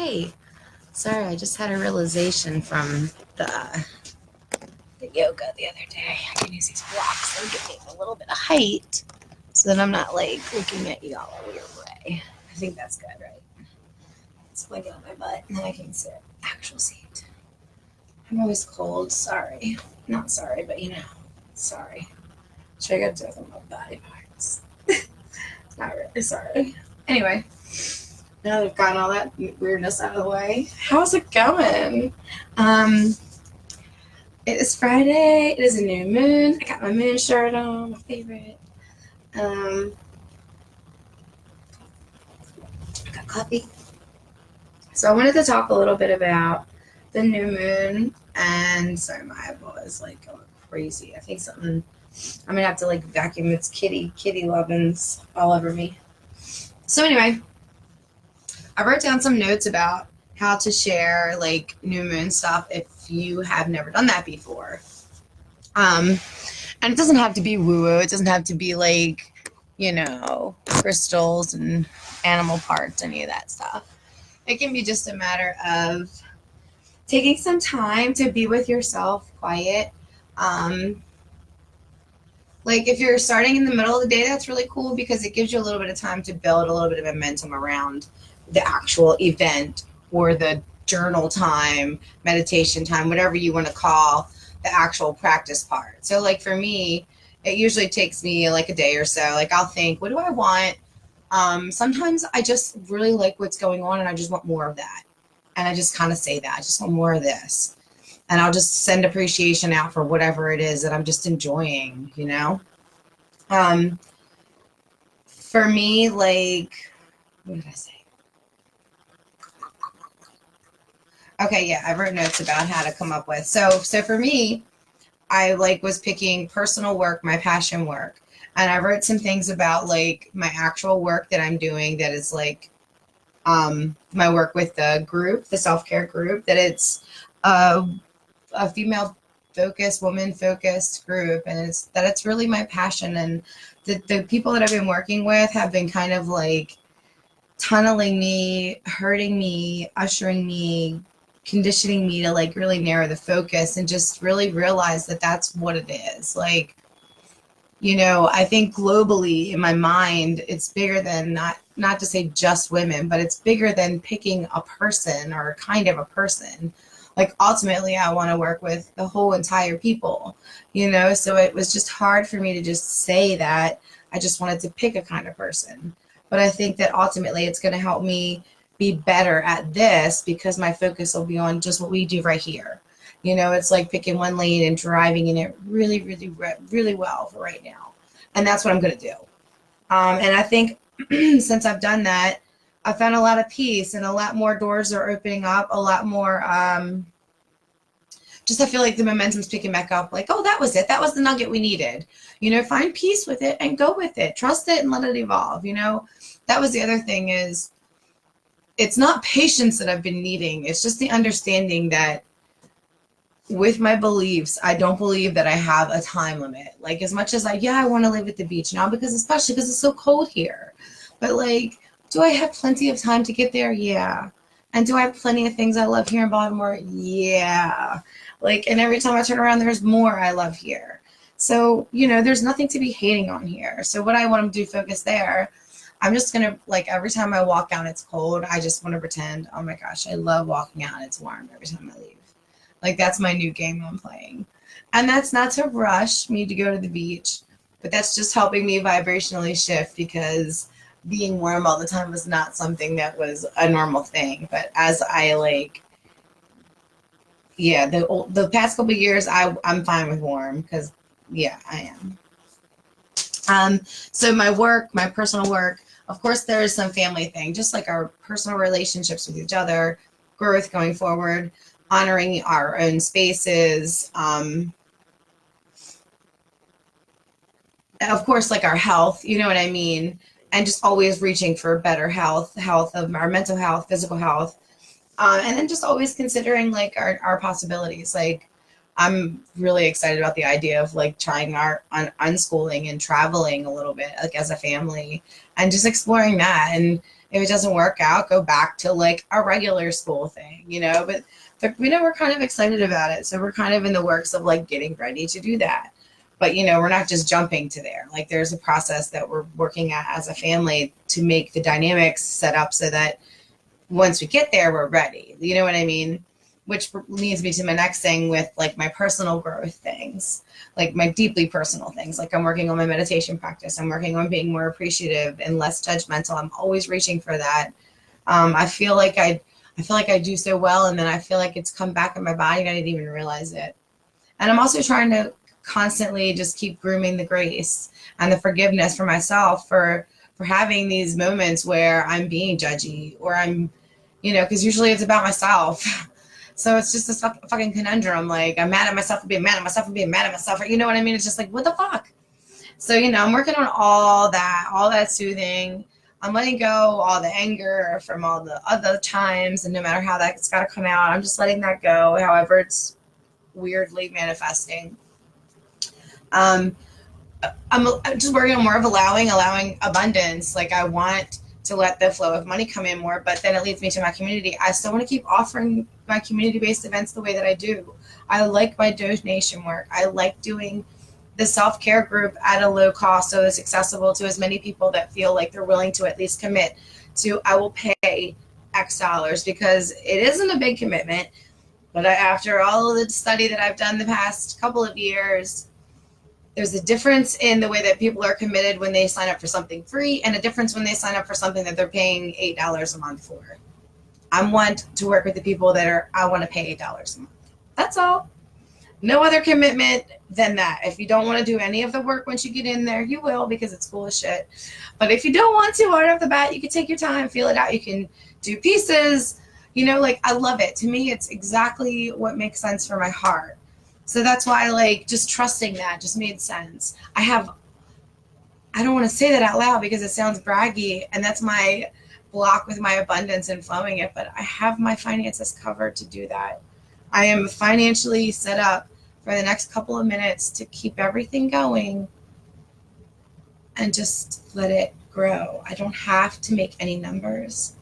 Hey, sorry, I just had a realization from the yoga the other day. I can use these blocks and give me a little bit of height so that I'm not like looking at you all a weird way. I think that's good, right? It's blanket on my butt and then I can sit. Actual seat. I'm always cold. Sorry. Not sorry, but sorry. Should I go to my body parts? Not really sorry. Anyway, now that we've gotten all that weirdness out of the way, how's it going? It is Friday. It is a new moon. I got my moon shirt on, my favorite. I got coffee. So I wanted to talk a little bit about the new moon. And sorry, my eyeball is like going crazy. I think something. I'm gonna have to like vacuum its kitty lovin's all over me. So anyway, I wrote down some notes about how to share like new moon stuff if you have never done that before. And it doesn't have to be woo-woo. It doesn't have to be like, crystals and animal parts, any of that stuff. It can be just a matter of taking some time to be with yourself, quiet. Like if you're starting in the middle of the day, that's really cool because it gives you a little bit of time to build a little bit of momentum around the actual event or the journal time, meditation time, whatever you want to call the actual practice part. So like for me, it usually takes me like a day or so. Like I'll think, what do I want? Sometimes I just really like what's going on and I just want more of that. And I just kind of say that, I just want more of this. And I'll just send appreciation out for whatever it is that I'm just enjoying, For me, like, what did I say? Okay, yeah, I wrote notes about how to come up with. So for me, I like was picking personal work, my passion work. And I wrote some things about like my actual work that I'm doing that is like my work with the group, the self-care group, that it's a female focused, woman focused group, and it's really my passion. And the people that I've been working with have been kind of like tunneling me, hurting me, ushering me, conditioning me to like really narrow the focus and just really realize that that's what it is. Like, I think globally in my mind, it's bigger than not to say just women, but it's bigger than picking a person or kind of a person. Like ultimately I want to work with the whole entire people, so it was just hard for me to just say that I just wanted to pick a kind of person. But I think that ultimately it's going to help me be better at this because my focus will be on just what we do right here. It's like picking one lane and driving in it really, really, really well for right now. And that's what I'm going to do. And I think since I've done that, I found a lot of peace and a lot more doors are opening up, a lot more, just I feel like the momentum's picking back up. Like, oh, that was it. That was the nugget we needed. Find peace with it and go with it. Trust it and let it evolve. That was the other thing is it's not patience that I've been needing. It's just the understanding that with my beliefs, I don't believe that I have a time limit. Like as much as I want to live at the beach now especially because it's so cold here. But like, do I have plenty of time to get there? Yeah. And do I have plenty of things I love here in Baltimore? Yeah. Like, and every time I turn around, there's more I love here. So, there's nothing to be hating on here. So what I want to do, focus there. I'm just going to, like, every time I walk out, it's cold. I just want to pretend, oh my gosh, I love walking out. It's warm every time I leave. Like, that's my new game I'm playing. And that's not to rush me to go to the beach, but that's just helping me vibrationally shift because being warm all the time was not something that was a normal thing. But as I the past couple of years, I'm fine with warm because, yeah, I am. So my work, my personal work, of course, there is some family thing, just like our personal relationships with each other, growth going forward, honoring our own spaces. Of course, like our health, you know what I mean? And just always reaching for better health of our mental health, physical health. And then just always considering like our possibilities. Like I'm really excited about the idea of like trying our unschooling and traveling a little bit like as a family and just exploring that. And If it doesn't work out, go back to like a regular school thing, but we're kind of excited about it. So we're kind of in the works of like getting ready to do that. But, we're not just jumping to there. Like there's a process that we're working at as a family to make the dynamics set up so that once we get there, we're ready. You know what I mean? Which leads me to my next thing with like my personal growth things, like my deeply personal things. Like I'm working on my meditation practice. I'm working on being more appreciative and less judgmental. I'm always reaching for that. I feel like I do so well, and then I feel like it's come back in my body and I didn't even realize it. And I'm also trying to constantly just keep grooming the grace and the forgiveness for myself for having these moments where I'm being judgy or I'm, because usually it's about myself. So it's just a fucking conundrum. Like I'm mad at myself for being mad at myself for being mad at myself. Or, you know what I mean? It's just like, what the fuck? So, I'm working on all that soothing. I'm letting go all the anger from all the other times. And no matter how that's got to come out, I'm just letting that go. However, it's weirdly manifesting. I'm just working on more of allowing abundance. Like I want to let the flow of money come in more, but then it leads me to my community. I still want to keep offering my community-based events the way that I do. I like my donation work. I like doing the self-care group at a low cost so it's accessible to as many people that feel like they're willing to at least commit to, I will pay X dollars, because it isn't a big commitment. But after all of the study that I've done the past couple of years, there's a difference in the way that people are committed when they sign up for something free and a difference when they sign up for something that they're paying $8 a month for. I want to work with the people that I want to pay $8 a month. That's all. No other commitment than that. If you don't want to do any of the work once you get in there, you will, because it's cool as shit. But if you don't want to right off the bat, you can take your time, feel it out. You can do pieces. Like I love it. To me, it's exactly what makes sense for my heart. So that's why, like, just trusting that just made sense. I don't want to say that out loud because it sounds braggy, and that's my block with my abundance and flowing it, but I have my finances covered to do that. I am financially set up for the next couple of minutes to keep everything going and just let it grow. I don't have to make any numbers.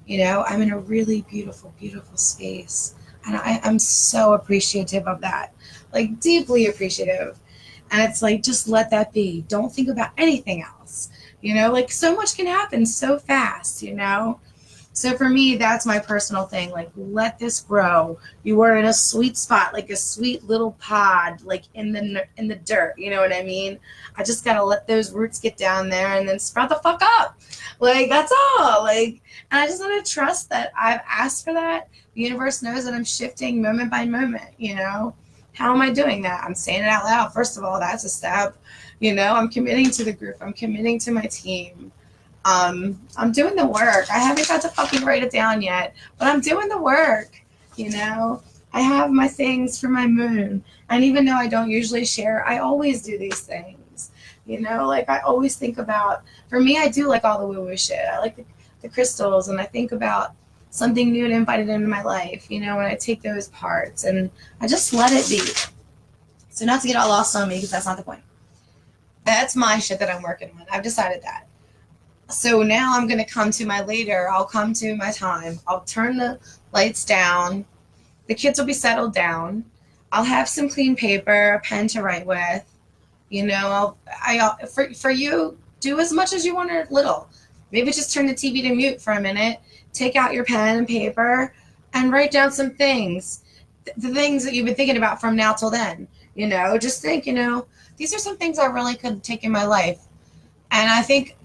I'm in a really beautiful, beautiful space. And I'm so appreciative of that, like deeply appreciative. And it's like, just let that be. Don't think about anything else. Like so much can happen so fast, So for me, that's my personal thing. Like, let this grow. You are in a sweet spot, like a sweet little pod, like in the dirt. You know what I mean? I just gotta let those roots get down there and then sprout the fuck up. Like that's all. Like, and I just want to trust that I've asked for that. The universe knows that I'm shifting moment by moment. How am I doing that? I'm saying it out loud. First of all, that's a step. I'm committing to the group. I'm committing to my team. I'm doing the work. I haven't got to fucking write it down yet, but I'm doing the work. I have my things for my moon. And even though I don't usually share, I always do these things. Like I always think about, for me, I do like all the woo-woo shit. I like the crystals, and I think about something new and invited into my life, when I take those parts and I just let it be. So not to get all lost on me, because that's not the point. That's my shit that I'm working on. I've decided that. So now I'm going to come to my later. I'll come to my time. I'll turn the lights down. The kids will be settled down. I'll have some clean paper, a pen to write with. For you, do as much as you want or little. Maybe just turn the TV to mute for a minute. Take out your pen and paper and write down some things. The things that you've been thinking about from now till then. Just think, these are some things I really could take in my life. And I think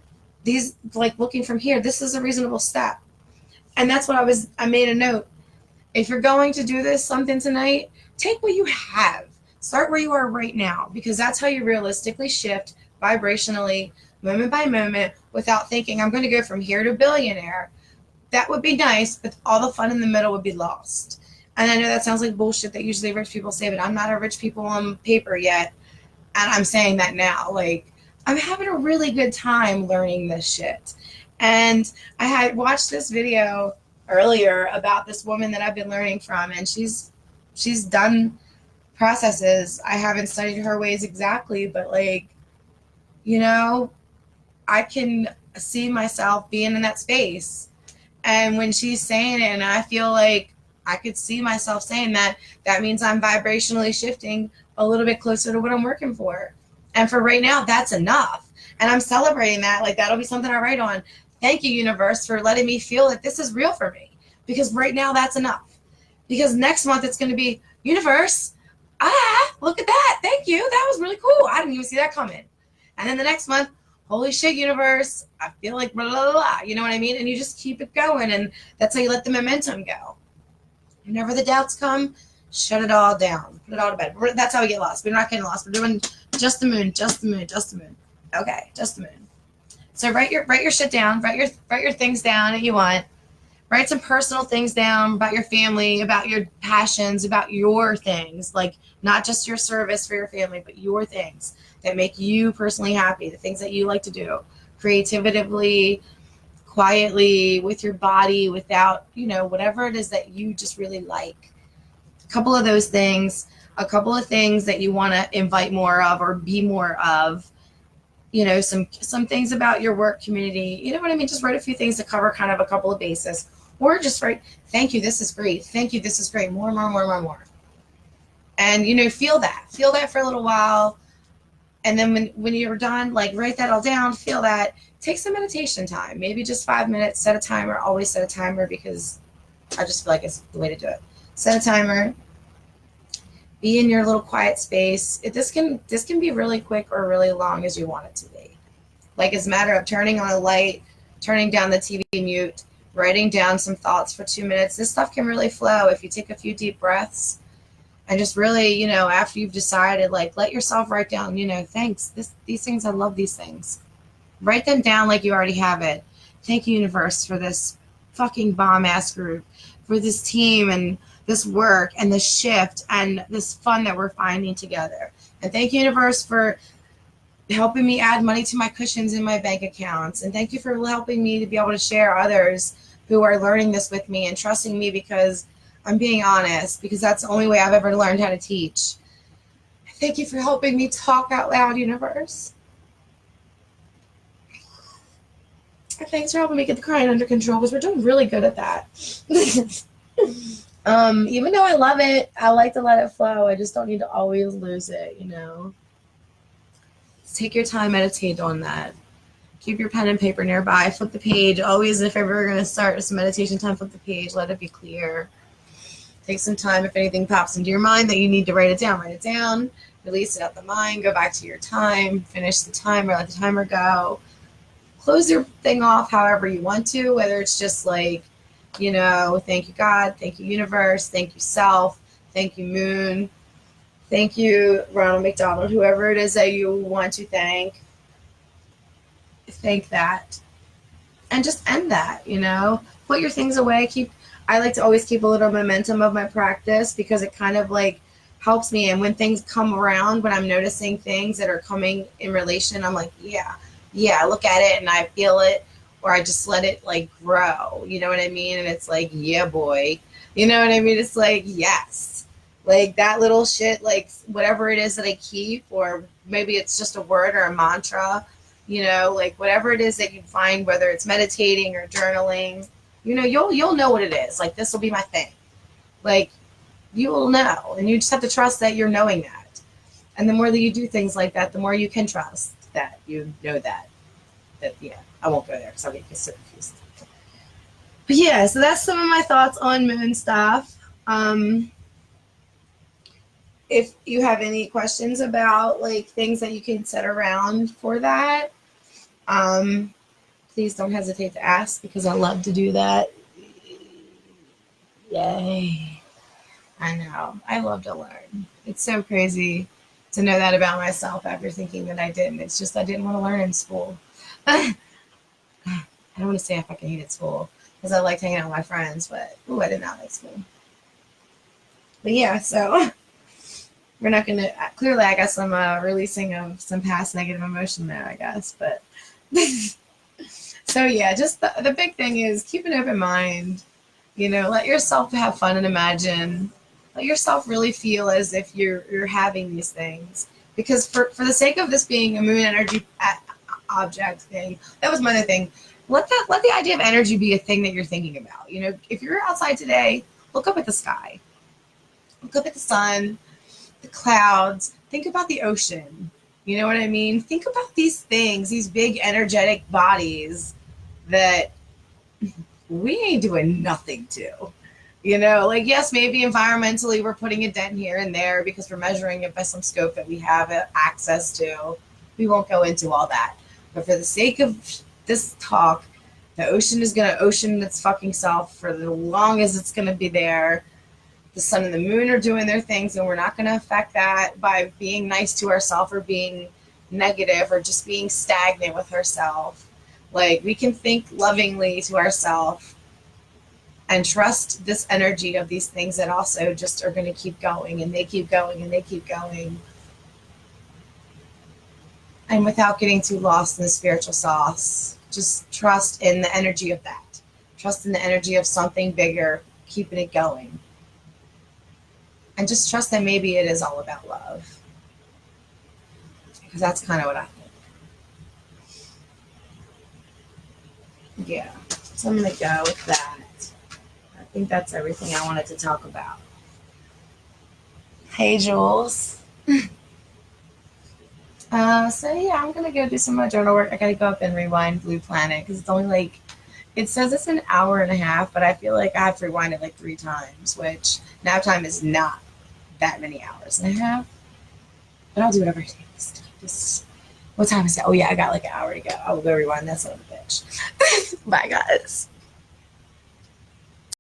these, like looking from here, this is a reasonable step. And that's what I made a note. If you're going to do something tonight, take what you have. Start where you are right now, because that's how you realistically shift vibrationally, moment by moment, without thinking, I'm going to go from here to billionaire. That would be nice, but all the fun in the middle would be lost. And I know that sounds like bullshit that usually rich people say, but I'm not a rich people on paper yet. And I'm saying that now. Like, I'm having a really good time learning this shit. And I had watched this video earlier about this woman that I've been learning from, and she's done processes. I haven't studied her ways exactly, but like, I can see myself being in that space. And when she's saying it, and I feel like I could see myself saying that, that means I'm vibrationally shifting a little bit closer to what I'm working for. And for right now, that's enough. And I'm celebrating that. Like, that'll be something I write on. Thank you, universe, for letting me feel that this is real for me. Because right now, that's enough. Because next month, it's going to be, universe, look at that. Thank you. That was really cool. I didn't even see that coming. And then the next month, holy shit, universe, I feel like blah, blah, blah. You know what I mean? And you just keep it going. And that's how you let the momentum go. Whenever the doubts come, shut it all down. Put it all to bed. That's how we get lost. We're not getting lost. We're doing just the moon, just the moon, just the moon. Okay, just the moon. So write your shit down. Write your things down that you want. Write some personal things down about your family, about your passions, about your things. Like, not just your service for your family, but your things that make you personally happy, the things that you like to do creatively, quietly, with your body, without, whatever it is that you just really like. A couple of those things, a couple of things that you want to invite more of or be more of, some things about your work community. You know what I mean? Just write a few things to cover kind of a couple of bases. Or just write, thank you, this is great. Thank you, this is great. More. And, feel that. Feel that for a little while. And then when you're done, like, write that all down, feel that. Take some meditation time. Maybe just 5 minutes. Set a timer. Always set a timer, because I just feel like it's the way to do it. Set a timer. Be in your little quiet space. This can be really quick or really long as you want it to be. Like, it's a matter of turning on a light, turning down the TV mute, writing down some thoughts for 2 minutes. This stuff can really flow if you take a few deep breaths and just really, after you've decided, like, let yourself write down, thanks, these things, I love these things. Write them down like you already have it. Thank you, universe, for this fucking bomb-ass group, for this team and this work and this shift and this fun that we're finding together. And thank you, universe, for helping me add money to my cushions in my bank accounts. And thank you for helping me to be able to share others who are learning this with me and trusting me, because I'm being honest, because that's the only way I've ever learned how to teach. Thank you for helping me talk out loud, universe. Thanks for helping me get the crying under control, because we're doing really good at that. Even though I love it, I like to let it flow. I just don't need to always lose it, Take your time, meditate on that. Keep your pen and paper nearby. Flip the page. Always, if ever going to start some meditation time, flip the page. Let it be clear. Take some time. If anything pops into your mind that you need to write it down, release it out the mind. Go back to your time. Finish the timer. Let the timer go. Close your thing off however you want to, whether it's just like, thank you, God. Thank you, universe. Thank you, self. Thank you, moon. Thank you, Ronald McDonald. Whoever it is that you want to thank that. And just end that, Put your things away. I like to always keep a little momentum of my practice, because it kind of like helps me. And when things come around, when I'm noticing things that are coming in relation, I'm like, yeah, I look at it and I feel it, or I just let it like grow. You know what I mean? And it's like, yeah, boy. You know what I mean? It's like, yes. Like that little shit, like whatever it is that I keep, or maybe it's just a word or a mantra, like whatever it is that you find, whether it's meditating or journaling, you'll know what it is. Like, this will be my thing. Like, you will know, and you just have to trust that you're knowing that. And the more that you do things like that, the more you can trust that you know that yeah, I won't go there because I'll get so confused. But yeah, so that's some of my thoughts on moon stuff. If you have any questions about like things that you can set around for that, please don't hesitate to ask, because I love to do that. Yay. I know. I love to learn. It's so crazy to know that about myself after thinking that I didn't. It's just I didn't want to learn in school. I don't want to say I fucking hated school, because I liked hanging out with my friends, but I did not like school. But yeah, so we're not going to, clearly I got some releasing of some past negative emotion there, I guess, but so yeah, just the big thing is keep an open mind, let yourself have fun and imagine, let yourself really feel as if you're having these things, because for the sake of this being a moon energy object thing. That was my other thing. Let the idea of energy be a thing that you're thinking about. You know, if you're outside today, look up at the sky. Look up at the sun, the clouds. Think about the ocean. You know what I mean? Think about these things, these big energetic bodies that we ain't doing nothing to. You know, like, yes, maybe environmentally we're putting a dent here and there because we're measuring it by some scope that we have access to. We won't go into all that. But for the sake of this talk, the ocean is going to ocean its fucking self for the long as it's going to be there. The sun and the moon are doing their things, and we're not going to affect that by being nice to ourselves or being negative or just being stagnant with ourselves. Like, we can think lovingly to ourselves and trust this energy of these things that also just are going to keep going, and they keep going, and they keep going. And without getting too lost in the spiritual sauce, just trust in the energy of that. Trust in the energy of something bigger, keeping it going. And just trust that maybe it is all about love. Because that's kind of what I think. Yeah. So I'm going to go with that. I think that's everything I wanted to talk about. Hey, Jules. So yeah, I'm gonna go do some more journal work. I gotta go up and rewind Blue Planet because it's only like, it says it's an hour and a half, but I feel like I have to rewind it like 3 times, which nap time is not that many hours and a half. But I'll do whatever it takes. Just, what time is it? Oh yeah, I got like an hour to go. I'll go rewind that son of a bitch. Bye guys.